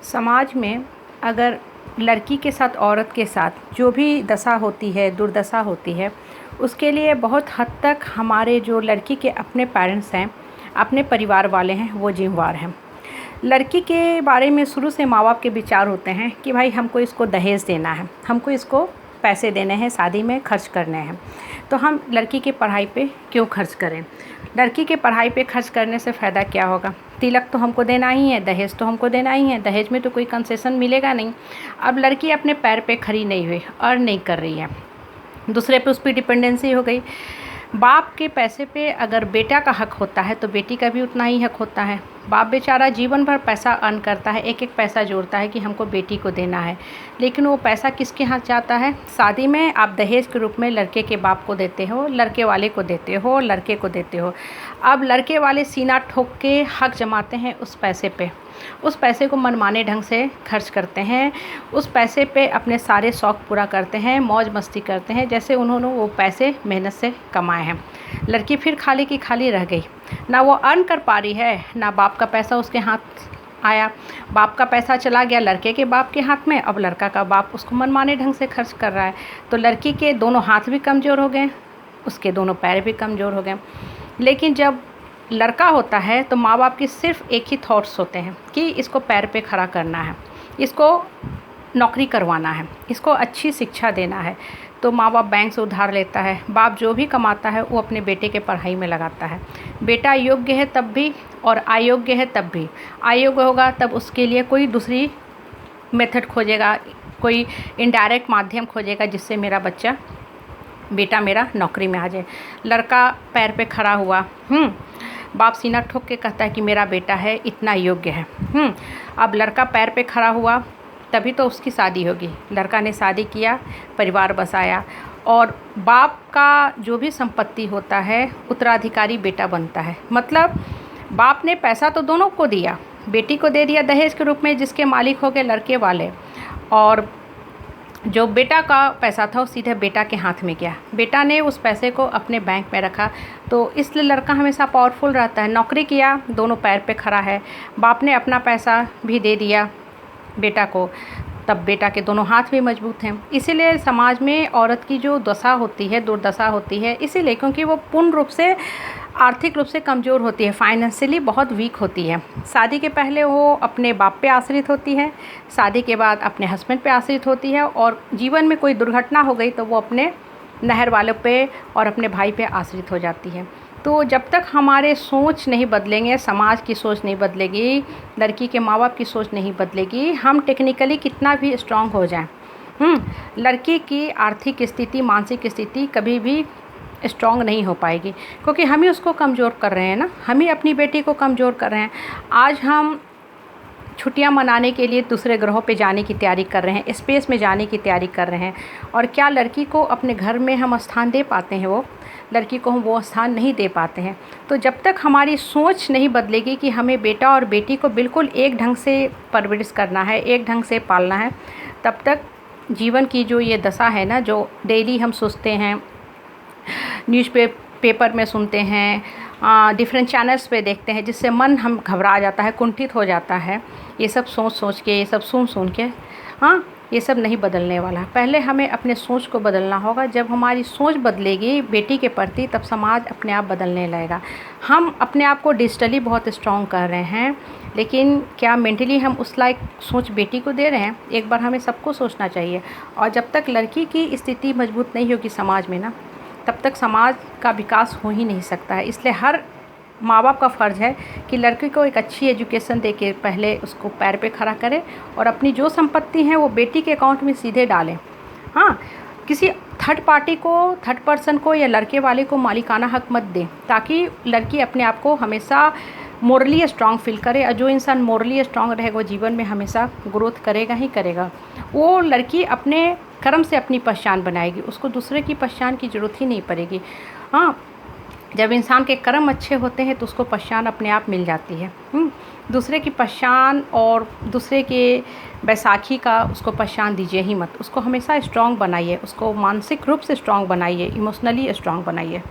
समाज में अगर लड़की के साथ औरत के साथ जो भी दशा होती है, दुर्दशा होती है, उसके लिए बहुत हद तक हमारे जो लड़की के अपने पेरेंट्स हैं, अपने परिवार वाले हैं, वो जिम्मेवार हैं। लड़की के बारे में शुरू से माँ बाप के विचार होते हैं कि भाई हमको इसको दहेज देना है, हमको इसको पैसे देने हैं, शादी में खर्च करने हैं, तो हम लड़की की पढ़ाई पे क्यों खर्च करें। लड़की के पढ़ाई पे खर्च करने से फ़ायदा क्या होगा। तिलक तो हमको देना ही है, दहेज तो हमको देना ही है, दहेज में तो कोई कंसेशन मिलेगा नहीं। अब लड़की अपने पैर पे खड़ी नहीं हुई, अर्न नहीं कर रही है, दूसरे पे उस पर डिपेंडेंसी हो गई। बाप के पैसे पे अगर बेटा का हक होता है तो बेटी का भी उतना ही हक होता है। बाप बेचारा जीवन भर पैसा अर्न करता है, एक एक पैसा जोड़ता है कि हमको बेटी को देना है, लेकिन वो पैसा किसके हाथ जाता है। शादी में आप दहेज के रूप में लड़के के बाप को देते हो, लड़के वाले को देते हो, लड़के को देते हो। अब लड़के वाले सीना ठोक के हक जमाते हैं उस पैसे पे, उस पैसे को मनमाने ढंग से खर्च करते हैं, उस पैसे पे अपने सारे शौक़ पूरा करते हैं, मौज मस्ती करते हैं जैसे उन्होंने वो पैसे मेहनत से कमाए हैं। लड़की फिर खाली की खाली रह गई, ना वो अर्न कर पा रही है, ना बाप का पैसा उसके हाथ आया। बाप का पैसा चला गया लड़के के बाप के हाथ में, अब लड़का का बाप उसको मनमाने ढंग से खर्च कर रहा है। तो लड़की के दोनों हाथ भी कमज़ोर हो गए, उसके दोनों पैर भी कमज़ोर हो गए। लेकिन जब लड़का होता है तो माँ बाप की सिर्फ एक ही थॉट्स होते हैं कि इसको पैर पे खड़ा करना है, इसको नौकरी करवाना है, इसको अच्छी शिक्षा देना है। तो माँ बाप बैंक से उधार लेता है, बाप जो भी कमाता है वो अपने बेटे के पढ़ाई में लगाता है। बेटा योग्य है तब भी और अयोग्य है तब भी। अयोग्य होगा तब उसके लिए कोई दूसरी मेथड खोजेगा, कोई इनडायरेक्ट माध्यम खोजेगा जिससे मेरा बच्चा बेटा मेरा नौकरी में आ जाए। लड़का पैर पे खड़ा हुआ, बाप सीना ठोक के कहता है कि मेरा बेटा है, इतना योग्य है। अब लड़का पैर पे खड़ा हुआ तभी तो उसकी शादी होगी। लड़का ने शादी किया, परिवार बसाया, और बाप का जो भी संपत्ति होता है उत्तराधिकारी बेटा बनता है। मतलब बाप ने पैसा तो दोनों को दिया, बेटी को दे दिया दहेज के रूप में जिसके मालिक हो गए लड़के वाले, और जो बेटा का पैसा था वो सीधे बेटा के हाथ में गया। बेटा ने उस पैसे को अपने बैंक में रखा, तो इसलिए लड़का हमेशा पावरफुल रहता है। नौकरी किया, दोनों पैर पे खड़ा है, बाप ने अपना पैसा भी दे दिया बेटा को, तब बेटा के दोनों हाथ भी मजबूत हैं। इसीलिए समाज में औरत की जो दशा होती है, दुर्दशा होती है, इसीलिए क्योंकि वो पूर्ण रूप से आर्थिक रूप से कमज़ोर होती है, फाइनेंशियली बहुत वीक होती है। शादी के पहले वो अपने बाप पे आश्रित होती है, शादी के बाद अपने हस्बैंड पे आश्रित होती है, और जीवन में कोई दुर्घटना हो गई तो वो अपने नहर वालों पे और अपने भाई पे आश्रित हो जाती है। तो जब तक हमारे सोच नहीं बदलेंगे, समाज की सोच नहीं बदलेगी, लड़की के माँ बाप की सोच नहीं बदलेगी, हम टेक्निकली कितना भी स्ट्रांग हो जाएं, लड़की की आर्थिक स्थिति, मानसिक स्थिति कभी भी स्ट्रांग नहीं हो पाएगी, क्योंकि हम ही उसको कमज़ोर कर रहे हैं ना, हम ही अपनी बेटी को कमज़ोर कर रहे हैं। आज हम छुट्टियां मनाने के लिए दूसरे ग्रहों पे जाने की तैयारी कर रहे हैं, स्पेस में जाने की तैयारी कर रहे हैं, और क्या लड़की को अपने घर में हम स्थान दे पाते हैं? वो लड़की को हम वो स्थान नहीं दे पाते हैं। तो जब तक हमारी सोच नहीं बदलेगी कि हमें बेटा और बेटी को बिल्कुल एक ढंग से परवरिश करना है, एक ढंग से पालना है, तब तक जीवन की जो ये दशा है ना, जो डेली हम सोचते हैं, पेपर में सुनते हैं, डिफरेंट चैनल्स पे देखते हैं, जिससे मन हम घबरा जाता है, कुंठित हो जाता है। ये सब सोच के, ये सब सुन के, ये सब नहीं बदलने वाला। पहले हमें अपने सोच को बदलना होगा। जब हमारी सोच बदलेगी बेटी के प्रति, तब समाज अपने आप बदलने लगेगा। हम अपने आप को डिजिटली बहुत स्ट्रॉन्ग कर रहे हैं, लेकिन क्या मेंटली हम उस लायक सोच बेटी को दे रहे हैं? एक बार हमें सबको सोचना चाहिए। और जब तक लड़की की स्थिति मजबूत नहीं होगी समाज में ना, तब तक समाज का विकास हो ही नहीं सकता है। इसलिए हर माँ बाप का फ़र्ज़ है कि लड़की को एक अच्छी एजुकेशन दे के पहले उसको पैर पे खड़ा करें, और अपनी जो संपत्ति है वो बेटी के अकाउंट में सीधे डालें। किसी थर्ड पार्टी को, थर्ड पर्सन को या लड़के वाले को मालिकाना हक मत दें, ताकि लड़की अपने आप को हमेशा मोरली स्ट्रांग फील करे। और जो इंसान मोरली स्ट्रांग रहेगा वो जीवन में हमेशा ग्रोथ करेगा ही करेगा। वो लड़की अपने कर्म से अपनी पहचान बनाएगी, उसको दूसरे की पहचान की ज़रूरत ही नहीं पड़ेगी। जब इंसान के कर्म अच्छे होते हैं तो उसको पहचान अपने आप मिल जाती है। दूसरे की पहचान और दूसरे के बैसाखी का उसको पहचान दीजिए ही मत, उसको हमेशा स्ट्रांग बनाइए, उसको मानसिक रूप से स्ट्रांग बनाइए, इमोशनली स्ट्रांग बनाइए।